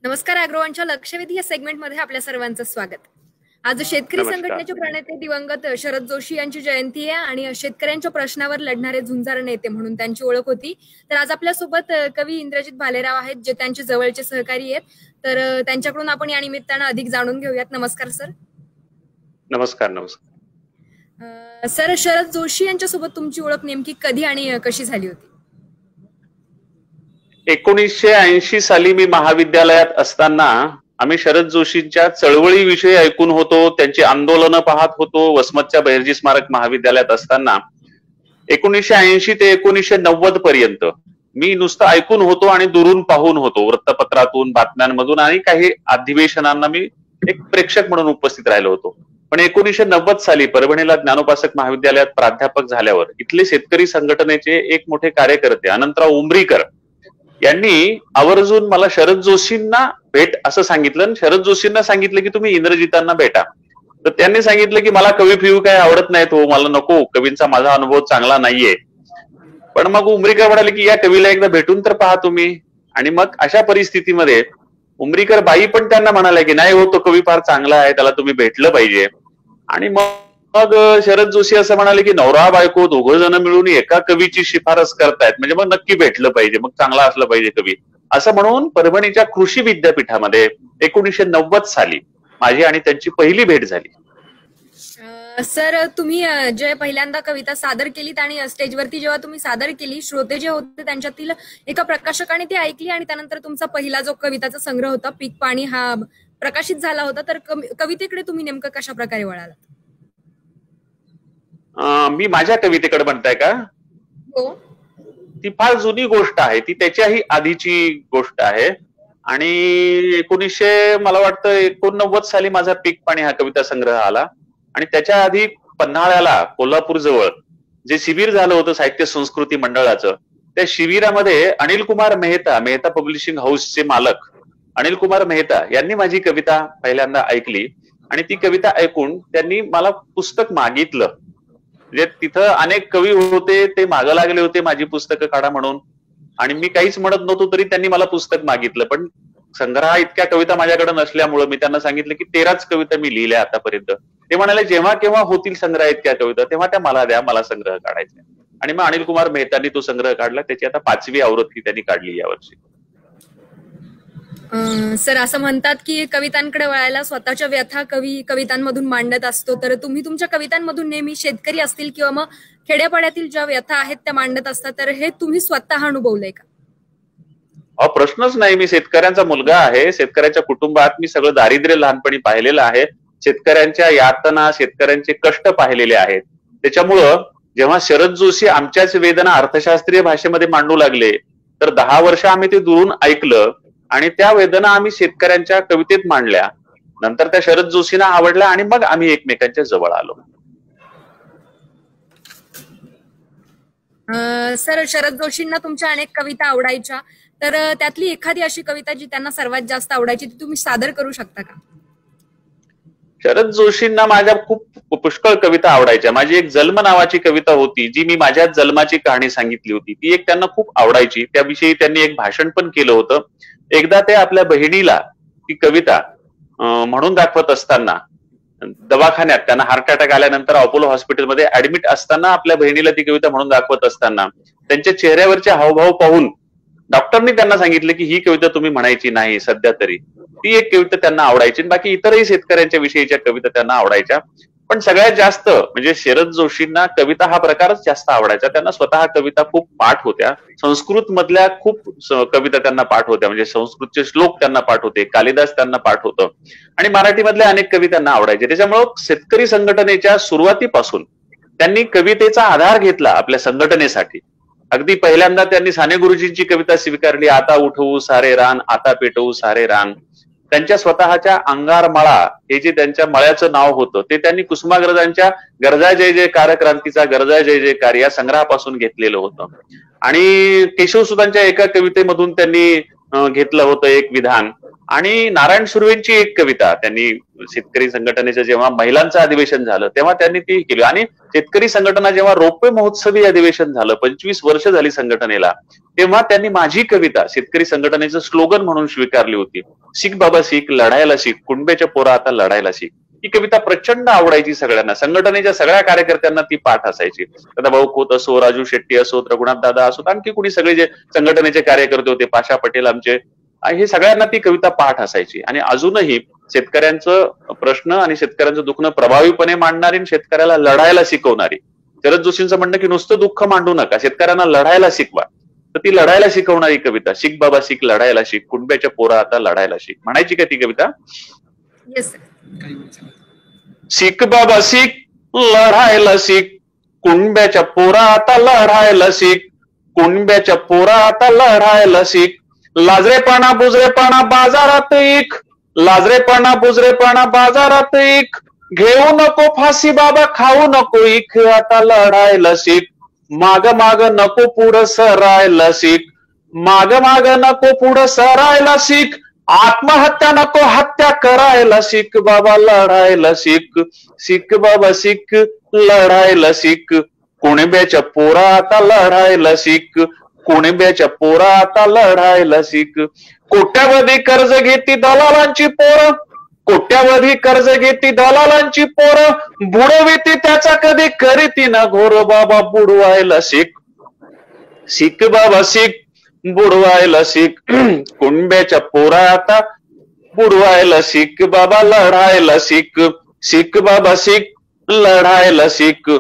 नमस्कार. अॅग्रोवनच्या लक्षवेधी या सेगमेंटमध्ये आपल्या सर्वांचं स्वागत. आज शेतकरी संघटनेचे प्रणेते दिवंगत शरद जोशी यांची जयंती आहे आणि शेतकऱ्यांच्या प्रश्नावर लढणारे झुंजार नेते म्हणून त्यांची ओळख होती. तर आज आपल्यासोबत कवी इंद्रजित भालेराव आहेत, जे त्यांचे जवळचे सहकारी आहेत. तर त्यांच्याकडून आपण या निमित्तानं अधिक जाणून घेऊयात. नमस्कार सर. नमस्कार. नमस्कार सर, शरद जोशी यांच्यासोबत तुमची ओळख नेमकी कधी आणि कशी झाली होती? 1980 साली मी महाविद्यालयात असताना आम्ही शरद जोशींच्या चळवळीविषयी ऐकून होतो, त्यांची आंदोलनं पाहत होतो. वसमतच्या बहिर्जी स्मारक महाविद्यालयात असताना 1980 ते 1990 पर्यंत मी नुसतं ऐकून होतो आणि दुरून पाहून होतो. वृत्तपत्रातून, बातम्यांमधून आणि काही अधिवेशनांना मी एक प्रेक्षक म्हणून उपस्थित राहिलो होतो. पण 1990 साली परभणीला ज्ञानोपासक महाविद्यालयात प्राध्यापक झाल्यावर इथले शेतकरी संघटनेचे एक मोठे कार्यकर्ते अनंतराव उमरीकर यांनी आवर्जून मला शरद जोशींना भेट असं सांगितलं. शरद जोशींना सांगितलं की तुम्ही इंद्रजितांना भेटा. तर त्यांनी सांगितलं की मला कवी फिवू काय आवडत नाहीत, हो मला नको, कवींचा माझा अनुभव चांगला नाहीये. पण मग उमरीकर म्हणाले की या कवीला एकदा भेटून तर पहा तुम्ही. आणि मग अशा परिस्थितीमध्ये उमरीकर बाई पण त्यांना म्हणाले की नाही हो, तो कवी फार चांगला आहे, त्याला तुम्ही भेटलं पाहिजे. आणि मग शरद जोशी असं म्हणाले की नवरा बायको दोघं जण मिळून एका कवीची शिफारस करतायत, म्हणजे मग नक्की भेटलं पाहिजे, मग चांगला असलं पाहिजे कवी. असं म्हणून परभणीच्या कृषी विद्यापीठामध्ये 1990 साली माझी आणि त्यांची पहिली भेट झाली. सर, तुम्ही जे पहिल्यांदा कविता सादर केलीत आणि स्टेजवरती जेव्हा तुम्ही सादर केली, श्रोते जे होते त्यांच्यातील एका प्रकाशकाने ती ऐकली आणि त्यानंतर तुमचा पहिला जो कविताचा संग्रह होता पीक पाणी हा प्रकाशित झाला होता. तर कवितेकडे तुम्ही नेमकं कशा प्रकारे वळालात? मी माझ्या कवितेकडे म्हणताय का? हो. ती फार जुनी गोष्ट आहे, ती त्याच्याही आधीची गोष्ट आहे. आणि 1900 मला वाटतं 89 साली माझा पीक पाणी हा कविता संग्रह आला. आणि त्याच्या आधी पन्हाळ्याला कोल्हापूर जवळ जे शिबिर झालं होतं साहित्य संस्कृती मंडळाचं, त्या शिबिरामध्ये अनिल कुमार मेहता पब्लिशिंग हाऊसचे मालक अनिल कुमार मेहता यांनी माझी कविता पहिल्यांदा ऐकली. आणि ती कविता ऐकून त्यांनी मला पुस्तक मागितलं. म्हणजे तिथं अनेक कवी होते, ते मागं लागले होते माझी पुस्तकं काढा म्हणून. आणि मी काहीच म्हणत नव्हतो तरी त्यांनी मला पुस्तक मागितलं. पण संग्रहा इतक्या कविता माझ्याकडे नसल्यामुळं मी त्यांना सांगितलं की 13च कविता मी लिहिल्या आतापर्यंत. ते म्हणाले जेव्हा केव्हा होतील संग्रह इतक्या कविता तेव्हा त्या मला द्या, मला संग्रह काढायचा. आणि मग अनिल कुमार मेहतांनी तो संग्रह काढला. त्याची आता 5वी आवृत्ती त्यांनी काढली यावर्षी. सर, असं म्हणतात की कवितांकडे वळायला स्वतःच्या व्यथा कवितांमधून मांडत असतो. तर तुम्ही तुमच्या कवितांमधून नेहमी शेतकरी असतील किंवा मग खेड्यापाड्यातील ज्या व्यथा आहेत त्या मांडत असतात, तर हे तुम्ही स्वतः अनुभवलंय का? प्रश्नच नाही. मी शेतकऱ्यांचा मुलगा आहे. शेतकऱ्याच्या कुटुंबात मी सगळं दारिद्र्य लहानपणी पाहिलेलं आहे. शेतकऱ्यांच्या यातना, शेतकऱ्यांचे कष्ट पाहिलेले आहेत. त्याच्यामुळं जेव्हा शरद जोशी आमच्याच वेदना अर्थशास्त्रीय भाषेमध्ये मांडू लागले तर 10 वर्ष आम्ही ते दुरून ऐकलं आणि त्या वेदना आम्ही शेतकऱ्यांच्या कवितेत मांडल्या. नंतर त्या शरद जोशींना आवडल्या आणि मग आम्ही एकमेकांच्या जवळ आलो. सर, शरद जोशींना तुमच्या अनेक कविता आवडायच्या, तर त्यातली एखादी अशी कविता जी त्यांना सर्वात जास्त आवडायची ती तुम्ही सादर करू शकता का? शरद जोशींना माझ्या खूप पुष्कळ कविता आवडायच्या. माझी एक जन्म नावाची कविता होती जी मी माझ्या जन्माची कहाणी सांगितली होती. ती एक त्यांना खूप आवडायची. त्याविषयी त्यांनी एक भाषण पण केलं होतं. एकदा ते आपल्या बहिणीला ती कविता म्हणून दाखवत असताना दवाखान्यात त्यांना हार्ट अटॅक आल्यानंतर अपोलो हॉस्पिटलमध्ये ऍडमिट असताना आपल्या बहिणीला ती कविता म्हणून दाखवत असताना त्यांच्या चेहऱ्यावरचे हावभाव पाहून डॉक्टरनी त्यांना सांगितलं की ही कविता तुम्ही म्हणायची नाही सध्या तरी. ती एक कविता त्यांना आवडायची. बाकी इतरही शेतकऱ्यांच्या विषयीच्या कविता त्यांना आवडायच्या. पण सगळ्यात जास्त म्हणजे शरद जोशींना कविता हा प्रकारच जास्त आवडायचा. त्यांना स्वतः कविता खूप पाठ होत्या. संस्कृत मधल्या खूप कविता त्यांना पाठ होत्या. म्हणजे संस्कृतचे श्लोक त्यांना पाठ होते, कालिदास त्यांना पाठ होतं. आणि मराठी मधल्या अनेक कवी त्यांना आवडायचे. त्याच्यामुळं शेतकरी संघटनेच्या सुरुवातीपासून त्यांनी कवितेचा आधार घेतला आपल्या संघटनेसाठी. अगदी पहिल्यांदा त्यांनी साने गुरुजींची कविता स्वीकारली, आता उठवू सारे रान, आता पेटवू सारे रान. त्यांच्या स्वतःच्या अंगार मळा हे जे त्यांच्या मळ्याचं नाव होतं ते त्यांनी कुसुमाग्रजांच्या गरजा जय जयकार क्रांतीचा गरजा जय जयकार या संग्रहापासून घेतलेलं होतं. आणि केशवसुतांच्या एका कवितेमधून त्यांनी घेतलं होतं एक विधान आणि नारायण सुर्वेंची एक कविता त्यांनी शेतकरी संघटनेचं जेव्हा महिलांचं अधिवेशन झालं तेव्हा त्यांनी ती केली. आणि शेतकरी संघटना जेव्हा रोपवे महोत्सवी अधिवेशन झालं, 25 वर्ष झाली संघटनेला, तेव्हा त्यांनी माझी कविता शेतकरी संघटनेचं स्लोगन म्हणून स्वीकारली होती. शिक बाबा शिक, लढायला शिक, कुणब्याच्या पोरा आता लढायला शिक. ही कविता प्रचंड आवडायची सगळ्यांना. संघटनेच्या सगळ्या कार्यकर्त्यांना ती पाठ असायची. भाऊ खोत असो, राजू शेट्टी असो, रघुनाथ दादा असो, आणखी कुणी सगळे जे संघटनेचे कार्यकर्ते होते, पाशा पटेल आमचे, हे सगळ्यांना ती कविता पाठ असायची. आणि अजूनही शेतकऱ्यांचं प्रश्न आणि शेतकऱ्यांचं दुखणं प्रभावीपणे मांडणारी, शेतकऱ्याला लढायला शिकवणारी. शरद जोशींचं म्हणणं की नुसतं दुःख मांडू नका, शेतकऱ्यांना लढायला शिकवा. तर ती लढायला शिकवणारी कविता, शिक बाबा शिक, लढायला शिक, कुणब्याच्या पोरा आता लढायला शिक. म्हणायची का ती कविता? शिक बाबा शिक, लढायला शिक, कुणब्याच्या पोरा आता लढायला शिक, कुणब्याच्या पोरा आता लढायला शिक. लाजरेपणा बुजरेपणा बाजारात इक, लाजरेपणा बुजरेपणा बाजारात इक, घेऊ नको फाशी बाबा, खाऊ नको इक, आता लढायला शिक. माग माग नको पुढं सरायला शिक, माग माग नको पुढं सरायला शिक. आत्महत्या नको हत्या करायला शिक, बाबा लढायला शिक. शिक बाबा शिक, लढायला शिक, कुणब्याच्या पोरा आता लढायला शिक, कुणब्याच्या पोरा आता लढायला शिक. कोट्यावधी कर्ज घेती दलालांची पोरं, कोट्यावधी कर्ज घेती दलालांची पोरं, बुडविती त्याचा कधी करीती ना घोर, बाबा बुडवायला शिक. शिक बाबा शिक, बुडवायला शिक, कुणब्याच्या पोरा आता बुडवायला शिक, बाबा लढायला शिक. शिक बाबा शिक, लढायला शिक,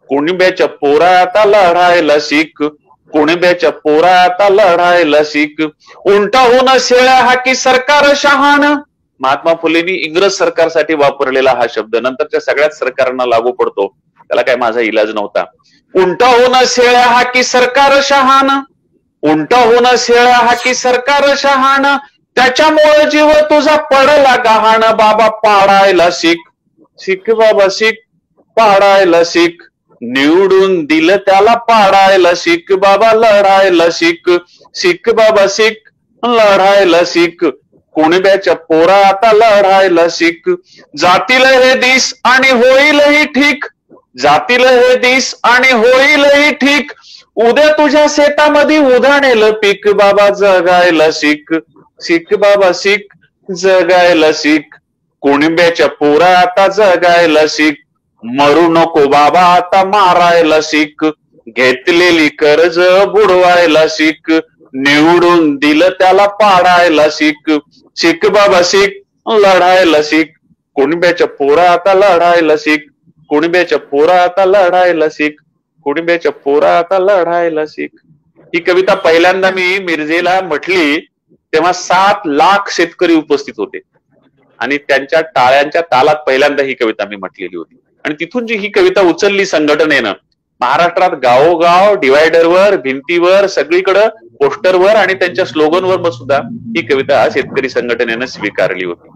कुणब्याच्या पोरा आता लढायला शिक, कुणब्याच्या पोरा आता लढायला शिक. उंटाहून शेळ्या हाकी सरकार शहाण, महात्मा फुलेंनी इंग्रज सरकारसाठी वापरलेला हा शब्द नंतरच्या सगळ्याच सरकारांना लागू पडतो. त्याला काय माझा इलाज नव्हता. उंटाहून शेळ्या हाकी सरकार शहाण, उंटाहून शेळ्या हाकी सरकार शहाण, त्याच्यामुळे जीव तुझा पडला गहाण, बाबा पाडायला शिक. शिक बाबा शिक, पाडायला शिक, निवडून दिलं त्याला पाडायला शिक, बाबा लढायला शिक. शिक बाबा शिक, लढायला शिक, कुणब्याच्या पोरा आता लढायला शिक. जातील हे दिस आणि होईलही ठीक, जातील हे दिस आणि होईलही ठीक, उद्या तुझ्या शेतामध्ये उधाणेल पीक, बाबा जगायला शिक. शिक बाबा शिक, जगायला शिक, कुणब्याच्या पोरा आता जगायला शिक. मरू नको बाबा आता मारायला शिक, घेतलेली कर्ज बुडवायला शिक, निवडून दिलं त्याला पाडायला शिक. शिक बाबा शिक, लढायला शिक, कुणब्याच्या पोरा आता लढायला शिक, कुणब्याच्या पोरा आता लढायला शिक, कुणब्याच्या पोरा आता लढायला शिक. ही कविता पहिल्यांदा मी मिरजेला म्हटली तेव्हा 7 लाख शेतकरी उपस्थित होते आणि त्यांच्या टाळ्यांच्या तालात पहिल्यांदा ही कविता मी म्हटलेली होती. आणि तिथून जी ही कविता उचलली संघटनेनं, महाराष्ट्रात गावोगाव डिवायडरवर, भिंतीवर, सगळीकडं पोस्टरवर आणि त्यांच्या स्लोगनवर सुद्धा ही कविता शेतकरी संघटनेनं स्वीकारली होती.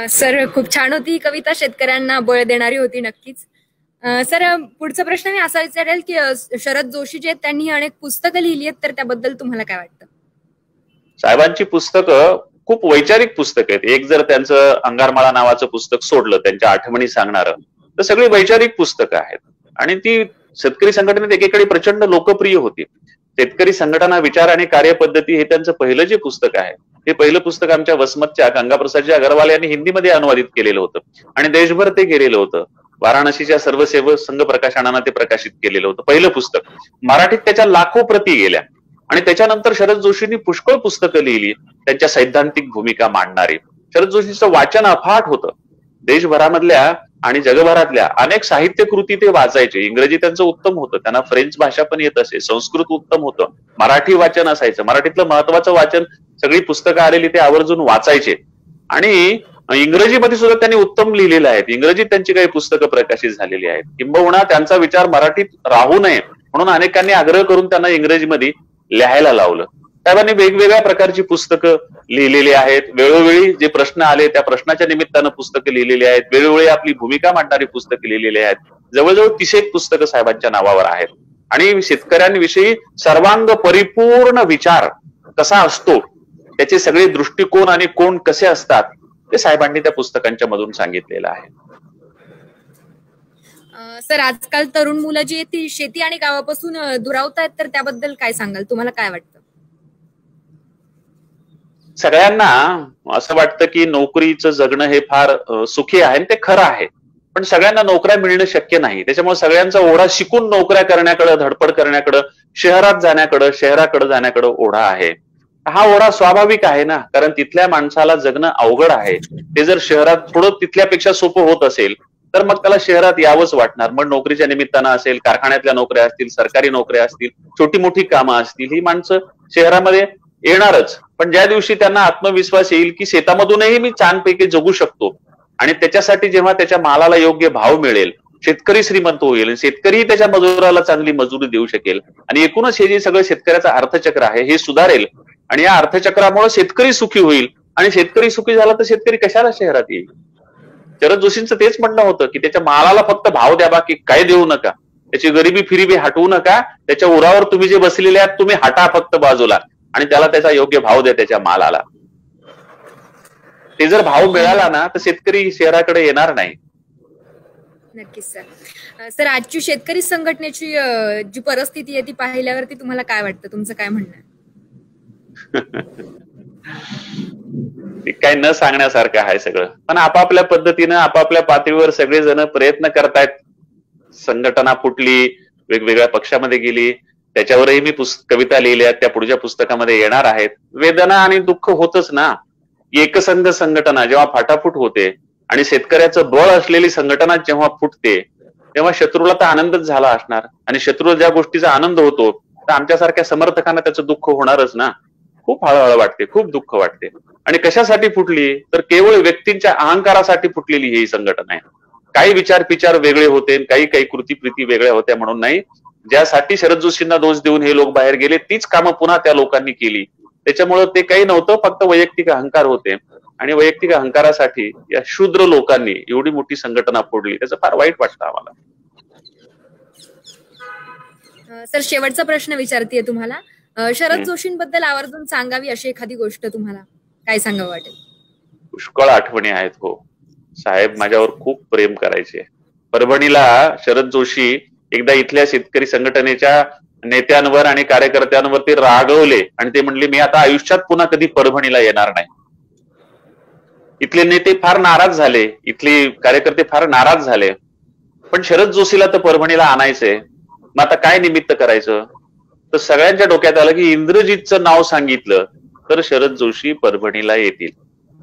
सर खूप छान होती ही कविता, शेतकऱ्यांना बळ देणारी होती नक्कीच. सर पुढचा प्रश्न मी असा विचारेल की शरद जोशी जे त्यांनी अनेक पुस्तकं लिहिली आहेत, तर त्याबद्दल तुम्हाला काय वाटतं? साहेबांची पुस्तकं खूप वैचारिक पुस्तक आहेत. एक जर त्यांचं अंगारमाळा नावाचं पुस्तक सोडलं, त्यांच्या आठवणी सांगणारं, तर सगळी वैचारिक पुस्तकं आहेत. आणि ती शेतकरी संघटनेत एकेकाळी प्रचंड लोकप्रिय होती. शेतकरी संघटना, विचार आणि कार्यपद्धती हे त्यांचं पहिलं जे पुस्तक आहे, हे पहिलं पुस्तक आमच्या वसमतच्या गंगाप्रसादजी अगरवाल यांनी हिंदीमध्ये अनुवादित केलेलं होतं आणि देशभर ते गेलेलं होतं. वाराणसीच्या सर्व सेवक संघ प्रकाशनानं ते प्रकाशित केलेलं होतं पहिलं पुस्तक. मराठीत त्याच्या लाखो प्रती गेल्या आणि त्याच्यानंतर शरद जोशींनी पुष्कळ पुस्तकं लिहिली त्यांच्या सैद्धांतिक भूमिका मांडणारी. शरद जोशींचं वाचन अफाट होतं. देशभरामधल्या आणि जगभरातल्या अनेक साहित्य कृती ते वाचायचे. इंग्रजी त्यांचं उत्तम होतं, त्यांना फ्रेंच भाषा पण येत असे, संस्कृत उत्तम होतं, मराठी वाचन असायचं. मराठीतलं महत्वाचं वाचन, सगळी पुस्तकं आलेली ते आवर्जून वाचायचे. आणि इंग्रजीमध्ये सुद्धा त्यांनी उत्तम लिहिलेलं आहे. इंग्रजीत त्यांची काही पुस्तकं प्रकाशित झालेली आहेत. किंबहुना त्यांचा विचार मराठीत राहू नये म्हणून अनेकांनी आग्रह करून त्यांना इंग्रजीमध्ये लिहायला लावलं. साहेबांनी वेगवेगळ्या प्रकारची पुस्तकं लिहिलेली आहेत. वेळोवेळी जे प्रश्न आले त्या प्रश्नाच्या निमित्तानं पुस्तकं लिहिलेली आहेत. वेळोवेळी आपली भूमिका मांडणारी पुस्तकं लिहिलेली आहेत. जवळजवळ 30 पुस्तकं साहेबांच्या नावावर आहेत. आणि शेतकऱ्यांविषयी सर्वांग परिपूर्ण विचार कसा असतो त्याचे सगळे दृष्टिकोन आणि कोण कसे असतात ते साहेबांनी त्या पुस्तकांच्या मधून सांगितलेलं आहे. सर, आजकाल तरुण मुलं जी आहेत ती शेती आणि गावापासून दुरावत आहेत, तर त्याबद्दल काय सांगाल? तुम्हाला काय वाटतं? सगळ्यांना असं वाटतं की नोकरीचं जगणं हे फार सुखी आहे आणि ते खरं आहे, पण सगळ्यांना नोकऱ्या मिळणं शक्य नाही. त्याच्यामुळे सगळ्यांचा ओढा शिकून नोकऱ्या करण्याकडे, धडपड करण्याकडे, शहराकडे जाण्याकडे ओढा आहे. हा ओढा स्वाभाविक आहे ना, कारण तिथल्या माणसाला जगणं अवघड आहे. ते जर शहरात थोडं तिथल्यापेक्षा सोपं होत असेल तर मग त्याला शहरात यावंच वाटणार. मग नोकरीच्या निमित्तानं असेल, कारखान्यातल्या नोकऱ्या असतील, सरकारी नोकऱ्या असतील, छोटी मोठी कामं असतील, ही माणसं शहरामध्ये येणारच. पण ज्या दिवशी त्यांना आत्मविश्वास येईल की शेतामधूनही मी छानपैकी जगू शकतो आणि त्याच्यासाठी जेव्हा त्याच्या मालाला योग्य भाव मिळेल, शेतकरी श्रीमंत होईल, शेतकरी त्याच्या मजुराला चांगली मजुरी देऊ शकेल आणि एकूणच हे जे सगळं शेतकऱ्याचं अर्थचक्र आहे हे सुधारेल आणि या अर्थचक्रामुळे शेतकरी सुखी होईल आणि शेतकरी सुखी झाला तर शेतकरी कशाला शहरात येईल? शरद जोशींचं तेच म्हणणं होतं की त्याच्या मालाला फक्त भाव द्या, बाकी काय देऊ नका, त्याची गरिबी फिरिबी हटवू नका, त्याच्या उरावर तुम्ही जे बसलेले आहात तुम्ही हटा फक्त बाजूला आणि त्याला त्याचा योग्य भाव द्या त्याच्या मालाला. ते जर भाव मिळाला ना तर शेतकरी शहराकडे येणार नाही. नक्कीच सर. सर, आजची शेतकरी संघटनेची जी परिस्थिती आहे ती पाहिल्यावरती तुम्हाला काय वाटतं? तुमचं काय म्हणणं आहे? काय न सांगण्यासारखं आहे सगळं, पण आपापल्या पद्धतीनं आपापल्या पातळीवर सगळेजण प्रयत्न करतायत. संघटना फुटली, वेगवेगळ्या पक्षामध्ये गेली, त्याच्यावरही मी कविता लिहिल्या, त्या पुढच्या पुस्तकामध्ये येणार आहेत. वेदना आणि दुःख होतच ना. एकसंघ संघटना जेव्हा फाटाफूट होते आणि शेतकऱ्याचं बळ असलेली संघटना जेव्हा फुटते तेव्हा शत्रूला तर आनंदच झाला असणार आणि शत्रूला ज्या गोष्टीचा आनंद होतो तर आमच्यासारख्या समर्थकांना त्याचं दुःख होणारच ना. खूप हळहळ वाटते, खूप दुःख वाटते. आणि कशासाठी फुटली तर केवळ व्यक्तींच्या अहंकारासाठी फुटलेली ही संघटना आहे. काही विचार वेगळे होते, काही कृती वेगळ्या होत्या म्हणून नाही. ज्यासाठी शरद जोशींना दोष देऊन हे लोक बाहेर गेले तीच कामं पुन्हा त्या लोकांनी केली. त्याच्यामुळे ते काही नव्हतं, फक्त वैयक्तिक अहंकार होते आणि वैयक्तिक अहंकारासाठी या शूद्र लोकांनी एवढी मोठी संघटना फोडली. त्याचं फार वाईट वाटतं आम्हाला. सर, शेवटचा प्रश्न विचारतीये तुम्हाला. शरद जोशींबद्दल आवर्जून सांगावी अशी एखादी गोष्ट तुम्हाला काय सांगावं वाटेल? पुष्कळ आठवणी आहेत. हो, साहेब माझ्यावर खूप प्रेम करायचे. परभणीला शरद जोशी एकदा इथल्या शेतकरी संघटनेच्या नेत्यांवर आणि कार्यकर्त्यांवर ते रागवले आणि ते म्हणले मी आता आयुष्यात पुन्हा कधी परभणीला येणार नाही. इथले नेते फार नाराज झाले, इथले कार्यकर्ते फार नाराज झाले, पण शरद जोशीला तर परभणीला आणायचंय. मग आता काय निमित्त करायचं? तर सगळ्यांच्या डोक्यात आलं की इंद्रजितचं नाव सांगितलं तर शरद जोशी परभणीला येतील.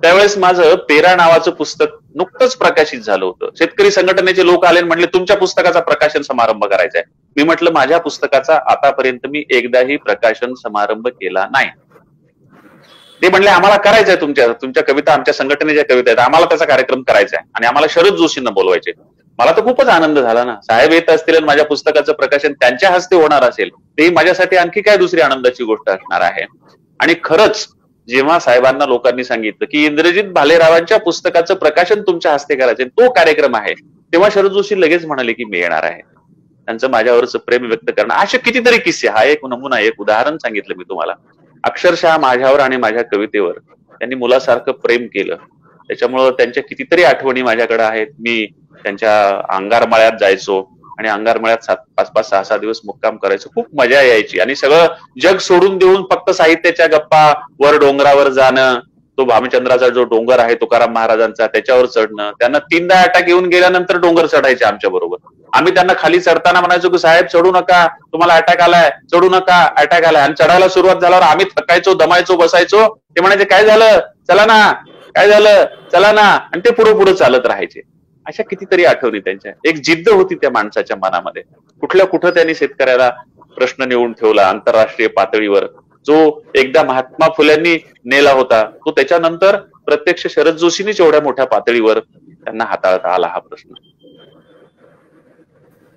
त्यावेळेस माझं पेरा नावाचं पुस्तक नुकतंच प्रकाशित झालं होतं. शेतकरी संघटनेचे लोक आले म्हणले तुमच्या पुस्तकाचा प्रकाशन समारंभ करायचा आहे. मी म्हटलं माझ्या पुस्तकाचा आतापर्यंत मी एकदाही प्रकाशन समारंभ केला नाही. ते म्हणले आम्हाला करायचंय, तुमच्या कविता आमच्या संघटनेच्या कविता आहेत, आम्हाला त्याचा कार्यक्रम करायचा आहे आणि आम्हाला शरद जोशींना बोलवायचे. मला तर खूपच आनंद झाला ना. साहेब येत असतील आणि माझ्या पुस्तकाचं प्रकाशन त्यांच्या हस्ते होणार असेल तेही माझ्यासाठी आणखी काय दुसरी आनंदाची गोष्ट असणार आहे. आणि खरंच जेव्हा साहेबांना लोकांनी सांगितलं की इंद्रजित भालेरावांच्या पुस्तकाचं प्रकाशन तुमच्या हस्ते करायचे, तो कार्यक्रम आहे, तेव्हा शरद जोशी लगेच म्हणाले की मी येणार आहे. त्यांचं माझ्यावरच प्रेम व्यक्त करणं, असे कितीतरी किस्से. हा एक नमुना, एक उदाहरण सांगितलं मी तुम्हाला. अक्षरशः माझ्यावर आणि माझ्या कवितेवर त्यांनी मुलासारखं प्रेम केलं. त्याच्यामुळं त्यांच्या कितीतरी आठवणी माझ्याकडे आहेत. मी त्यांच्या अंगारमाळ्यात जायचो आणि अंगारमाळ्यात 5-5, 6-6 दिवस मुक्काम करायचो. खूप मजा यायची आणि सगळं जग सोडून देऊन फक्त साहित्याच्या गप्पा, वर डोंगरावर जाणं, तो भामचंद्राचा जो डोंगर आहे तुकाराम महाराजांचा त्याच्यावर चढणं. त्यांना 3दा अटॅक येऊन गेल्यानंतर डोंगर चढायचे आमच्या बरोबर. आम्ही त्यांना खाली चढताना म्हणायचो की साहेब चढू नका, तुम्हाला अटॅक आलाय, चढू नका, अटॅक आलाय. आणि चढायला सुरुवात झाल्यावर आम्ही थकायचो, दमायचो, बसायचो. ते म्हणायचे काय झालं, चला ना, काय झालं, चला ना, आणि ते पुढे चालत राहायचे. अशा कितीतरी आठवणी त्यांच्या. एक जिद्द होती त्या माणसाच्या मनामध्ये. कुठं त्यांनी शेतकऱ्याला प्रश्न नेऊन ठेवला आंतरराष्ट्रीय पातळीवर. जो एकदा महात्मा फुल्यांनी नेला होता तो त्याच्यानंतर प्रत्यक्ष शरद जोशींनीच एवढ्या मोठ्या पातळीवर त्यांना हाताळता आला हा प्रश्न.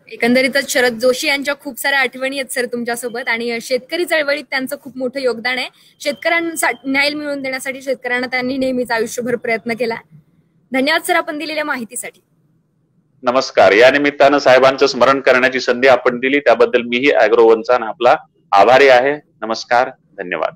एकंदरीतच शरद जोशी यांच्या खूप साऱ्या आठवणी आहेत सर तुमच्यासोबत आणि शेतकरी चळवळीत त्यांचं खूप मोठं योगदान आहे. शेतकऱ्यांना न्याय मिळवून देण्यासाठी शेतकऱ्यांना त्यांनी नेहमीच आयुष्यभर प्रयत्न केला. धन्यवाद सर आपण दिलेल्या माहितीसाठी. नमस्कार. या निमित्तानं साहेबांचं स्मरण करण्याची संधी आपण दिली त्याबद्दल मीही अॅग्रोवनचा आपला आभारी आहे. नमस्कार, धन्यवाद.